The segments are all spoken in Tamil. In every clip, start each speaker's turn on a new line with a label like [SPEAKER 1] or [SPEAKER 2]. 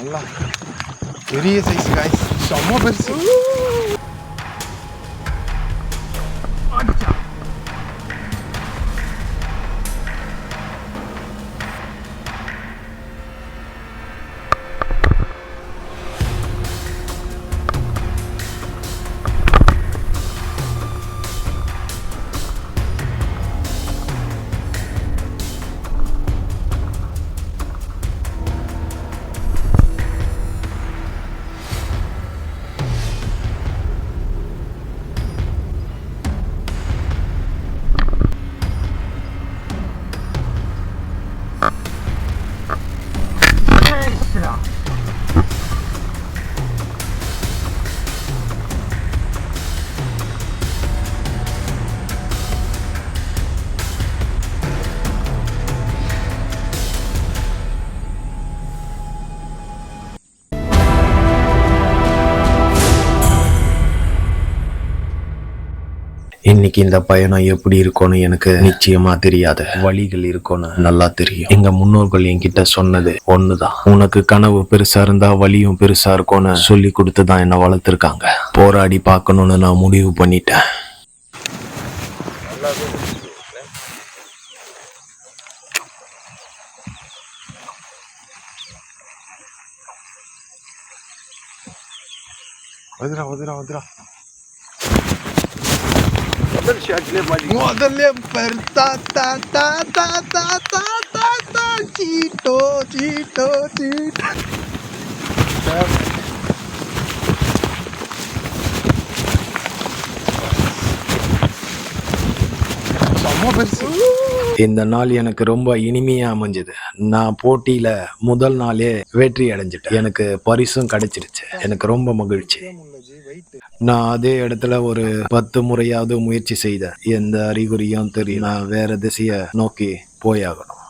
[SPEAKER 1] நல்லா பெரிய சைஸ் காய்ஸ், செம்ம பெருசு. இன்னைக்கு இந்த பயணம் எப்படி இருக்கும்னு எனக்கு நிச்சயமா தெரியாது. வழிகள் இருக்கும்னு நல்லா தெரியும். எங்க முன்னோர்கள் என்கிட்ட சொன்னது ஒண்ணுதான், உனக்கு கனவு பெருசா இருந்தா வழியும் பெருசா இருக்கும்னு சொல்லி கொடுத்துதான் என்ன வளர்த்துருக்காங்க. போராடி பார்க்கணும்னு நான் முடிவு பண்ணிட்டேன். வதுரா வதுரா வதுரா முதல்ல சீட்டோ சீட்டோ சீட்டோ. இந்த நாள் எனக்கு ரொம்ப இனிமையா அமைஞ்சது. நான் போட்டியில முதல் நாளே வெற்றி அடைஞ்சிட்டேன். எனக்கு பரிசும் கிடைச்சிருச்சு. எனக்கு ரொம்ப மகிழ்ச்சி. நான் அதே இடத்துல ஒரு 10 முறையாவது முயற்சி செய்தேன். எந்த அறிகுறியும் தெரியும். நான் வேற திசைய நோக்கி போயாகணும்.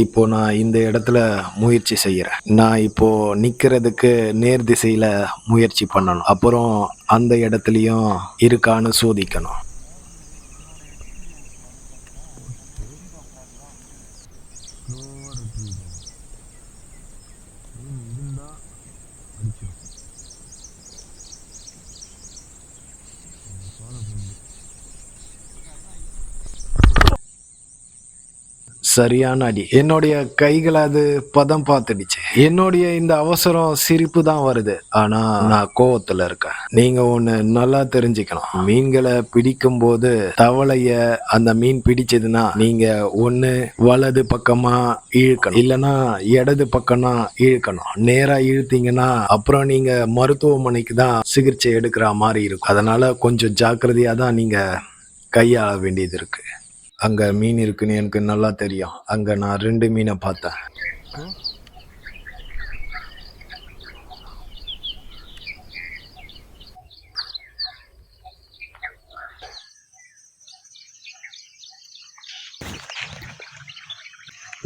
[SPEAKER 1] இப்போ நான் இந்த இடத்துல முயற்சி செய்யறேன். நான் இப்போ நிக்கிறதுக்கு நேர் திசையில முயற்சி பண்ணணும். அப்புறம் அந்த இடத்துலயும் இருக்கான்னு சோதிக்கணும். சரியான அடி. என்னுடைய கைகளை அது பதம் பார்த்துடுச்சு. என்னுடைய இந்த அவசரம் சிரிப்பு தான் வருது. ஆனா நான் கோவத்துல இருக்கேன். நீங்க ஒண்ணு நல்லா தெரிஞ்சுக்கணும். மீன்களை பிடிக்கும் போது தவளைய அந்த மீன் பிடிச்சதுன்னா நீங்க ஒண்ணு வலது பக்கமா இழுக்கணும், இல்லைன்னா இடது பக்கமா இழுக்கணும். நேரா இழுத்தீங்கன்னா அப்புறம் நீங்க மருத்துவமனைக்கு தான் சிகிச்சை எடுக்கிற மாதிரி இருக்கும். அதனால கொஞ்சம் ஜாக்கிரதையா தான் நீங்க கையாள வேண்டியது இருக்கு. அங்க மீன் இருக்குன்னு எனக்கு நல்லா தெரியும். அங்க நான் 2 மீனை பார்த்தேன்.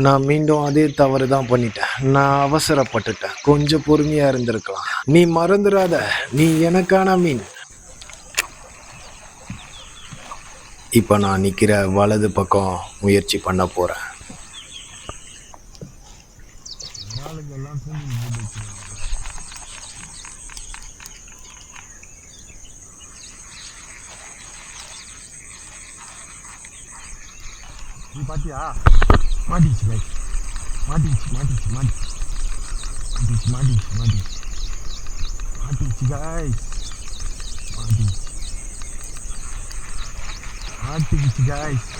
[SPEAKER 1] நான் மீண்டும் அதே தவறு தான் பண்ணிட்டேன். நான் அவசரப்பட்டுட்டேன். கொஞ்சம் பொறுமையா இருந்திருக்கலாம். நீ மறந்துடாத, நீ எனக்கான மீன். இப்ப நான் நிக்கிற வலது பக்கம் முயற்சி பண்ண போறேன். பாத்தியா, மாட்டிச்சு மாட்டிச்சு மாட்டிச்சு மாட்டிச்சு மாட்டிச்சு மாட்டிச்சு மாட்டிச்சு காய்ஸ், மாட்டிச்சு மாட்டிச்சு காய்ஸ்.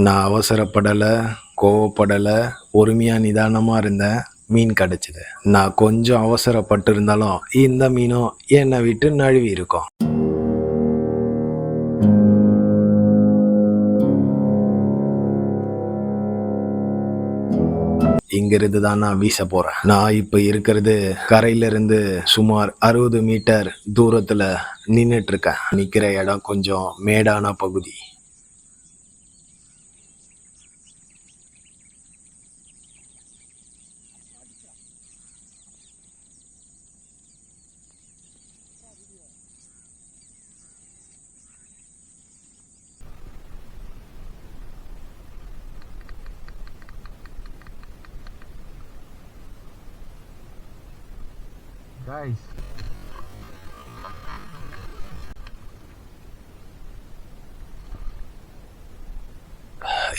[SPEAKER 1] நான் அவசரப்படலை, கோவப்படலை, பொறுமையாக நிதானமாக இருந்தேன். மீன் கிடைச்சிது. நான் கொஞ்சம் அவசரப்பட்டு இருந்தாலும் இந்த மீனும் என்னை விட்டு நழுவி இருக்கும். இங்கிருந்து தான் நான் வீச போறேன். நான் இப்ப இருக்கிறது கரையில இருந்து சுமார் 60 மீட்டர் தூரத்துல நின்னுட்டு இருக்கேன். நிக்கிற இடம் கொஞ்சம் மேடான பகுதி. Guys,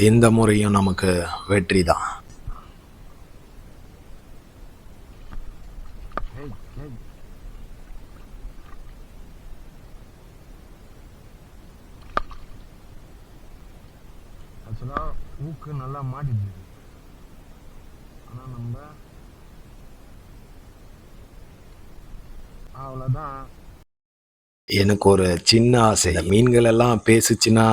[SPEAKER 1] இந்த முறையும் நமக்கு வெற்றி தான். ஊக்கு நல்லா மாட்டிட்டு, ஆனா நம்ம அவ்வளவுதான். எனக்கு ஒரு சின்ன ஆசை, மீன்கள் எல்லாம் பேசுச்சுன்னா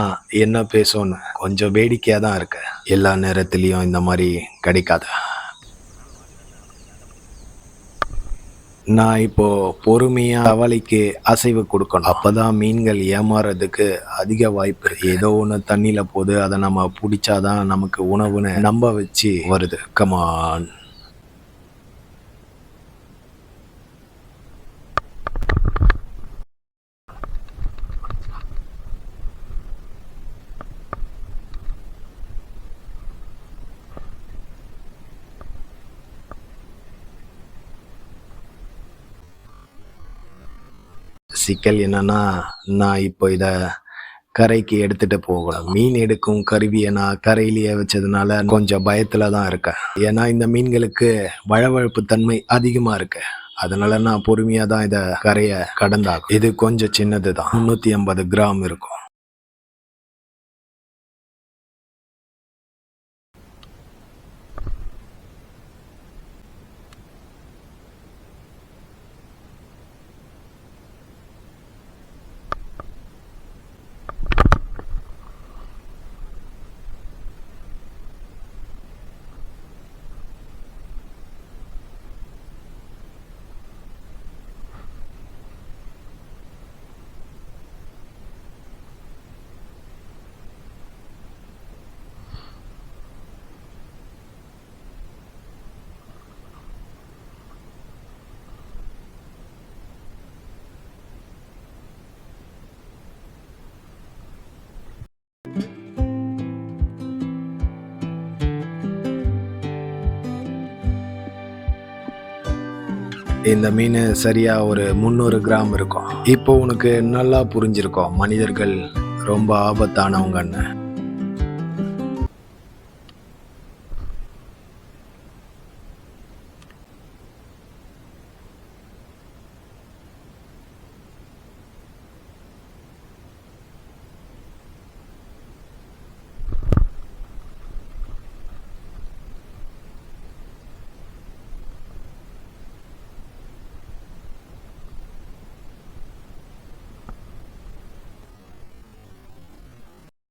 [SPEAKER 1] என்ன பேசும்னு. கொஞ்சம் வேடிக்கையா தான் இருக்கு. எல்லா நேரத்திலயும் இந்த மாதிரி கிடைக்காது. நான் இப்போ பொறுமையா தவளைக்கு அசைவு கொடுக்கணும். அப்பதான் மீன்கள் ஏமாறதுக்கு அதிக வாய்ப்பு இருக்கு. ஏதோ ஒண்ணு தண்ணியில போது, அதை நம்ம பிடிச்சாதான் நமக்கு உணவுன்னு நம்ப வச்சு வருது. கமான். சிக்கல் என்னன்னா, நான் இப்போ இத கரைக்கு எடுத்துட்டு போகணும். மீன் எடுக்கும் கருவியை நான் கரையிலேயே வச்சதுனால கொஞ்சம் பயத்துல தான் இருக்கேன். ஏன்னா இந்த மீன்களுக்கு வழவழப்பு தன்மை அதிகமா இருக்கு. அதனால நான் பொறுமையா தான் இத கரையை கடந்தாகும். இது கொஞ்சம் சின்னதுதான், 350 கிராம் இருக்கும். இந்த மீன் சரியா ஒரு 300 கிராம் இருக்கும். இப்போ உனக்கு நல்லா புரிஞ்சிருக்கும் மனிதர்கள் ரொம்ப ஆபத்தானவங்கன்னு.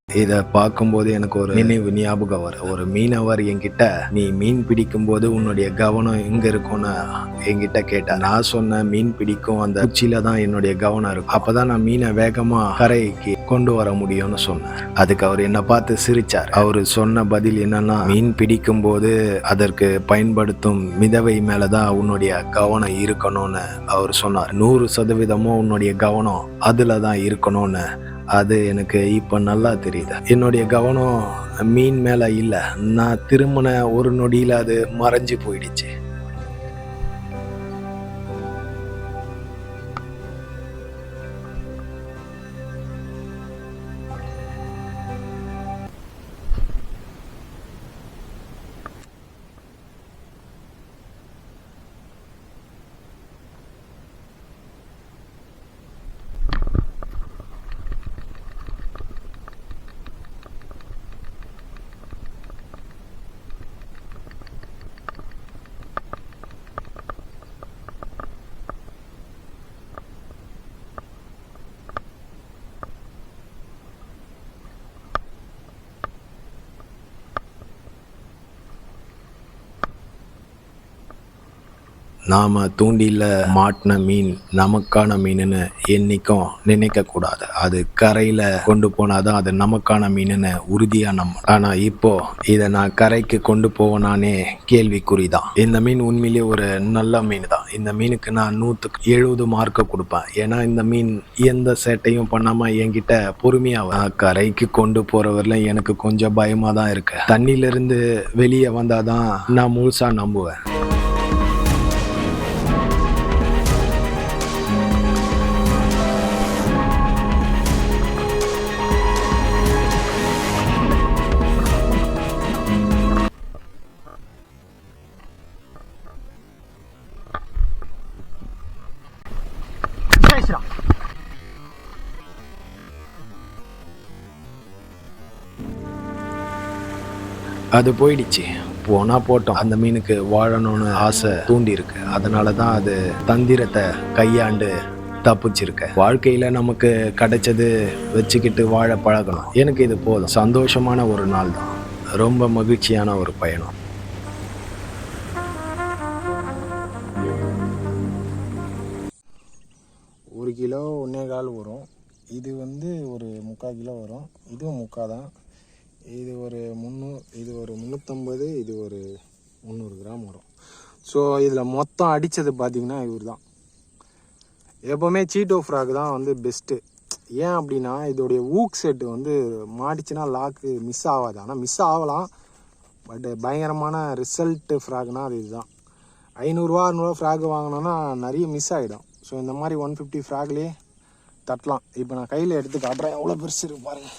[SPEAKER 1] இதை பார்க்கும்போது எனக்கு ஒரு நினைவு ஞாபகம் வரும். ஒரு மீனவர் என்கிட்ட, நீ மீன் பிடிக்கும் போது உன்னுடைய கவனம் எங்க இருக்கும்னு என்கிட்ட கேட்டா. நான் சொன்னேன், மீன் பிடிக்கும் அந்த குச்சியில தான் என்னுடைய கவனம் இருக்கும். அப்பதான் நான் மீனை வேகமா கரைக்கு கொண்டு வர முடியும்னு சொன்னேன். அதுக்கு அவர் என்ன பார்த்து சிரிச்சார். அவரு சொன்ன பதில் என்னன்னா, மீன் பிடிக்கும் போது அதற்கு பயன்படுத்தும் மிதவை மேலதான் உன்னுடைய கவனம் இருக்கணும்னு அவர் சொன்னார். 100% உன்னுடைய கவனம் அதுலதான் இருக்கணும்னு. அது எனக்கு இப்ப நல்லா தெரியுது. என்னுடைய கவனம் மீன் மேல இல்ல, நான் திரும்பின ஒரு நொடியில அது மறைஞ்சு போயிடுச்சு. நாம தூண்டில மாட்டின மீன் நமக்கான மீனுன்னு என்னைக்கும் நினைக்க கூடாது. அது கரையில கொண்டு போனாதான் அது நமக்கான மீனுன்னு உறுதியா நம்ம. ஆனா இப்போ இதை நான் கரைக்கு கொண்டு போவனானே கேள்விக்குறிதான். இந்த மீன் உண்மையிலேயே ஒரு நல்ல மீன் தான். இந்த மீனுக்கு நான் 170 மார்க்க கொடுப்பேன். ஏன்னா இந்த மீன் எந்த சேட்டையும் பண்ணாம என்கிட்ட பொறுமையா கரைக்கு கொண்டு போறவர்ல எனக்கு கொஞ்சம் பயமா தான் இருக்கு. தண்ணில இருந்து வெளியே வந்தாதான் நான் முழுசா நம்புவேன். அது போயிடுச்சு. போனா போட்டோம். அந்த மீனுக்கு வாழணும்னு ஆசை தூண்டி இருக்கு. அதனாலதான் அது தந்திரத்தை கையாண்டு தப்பிச்சிருக்க. வாழ்க்கையில நமக்கு கிடைச்சது வச்சுக்கிட்டு வாழ பழகணும். எனக்கு இது போதும். சந்தோஷமான ஒரு நாள் தான். ரொம்ப மகிழ்ச்சியான ஒரு பயணம்.
[SPEAKER 2] ஒரு கிலோ 1.25 வரும். இது வந்து ஒரு 3/4 கிலோ வரும். இதுவும் 3/4 தான். இது ஒரு 300, இது ஒரு 350, இது ஒரு 300 கிராம் வரும். ஸோ இதில் மொத்தம் அடித்தது பார்த்திங்கன்னா இவர் தான். எப்போவுமே சீட்டோ ஃப்ராக் தான் வந்து பெஸ்ட்டு. ஏன் அப்படின்னா இதோடைய ஊக் செட்டு வந்து மாடிச்சுன்னா லாக்கு மிஸ் ஆகாது. ஆனால் மிஸ் ஆகலாம், பட்டு பயங்கரமான ரிசல்ட்டு ஃப்ராக்னால் அது இதுதான். 500 600 ஃப்ராக் வாங்கினோன்னா நிறைய மிஸ் ஆகிடும். ஸோ இந்த மாதிரி 150 ஃப்ராக்லேயே தட்டலாம். இப்போ நான் கையில் எடுத்து காட்டுறேன், எவ்வளோ பெருசு இருக்கு பாருங்கள்.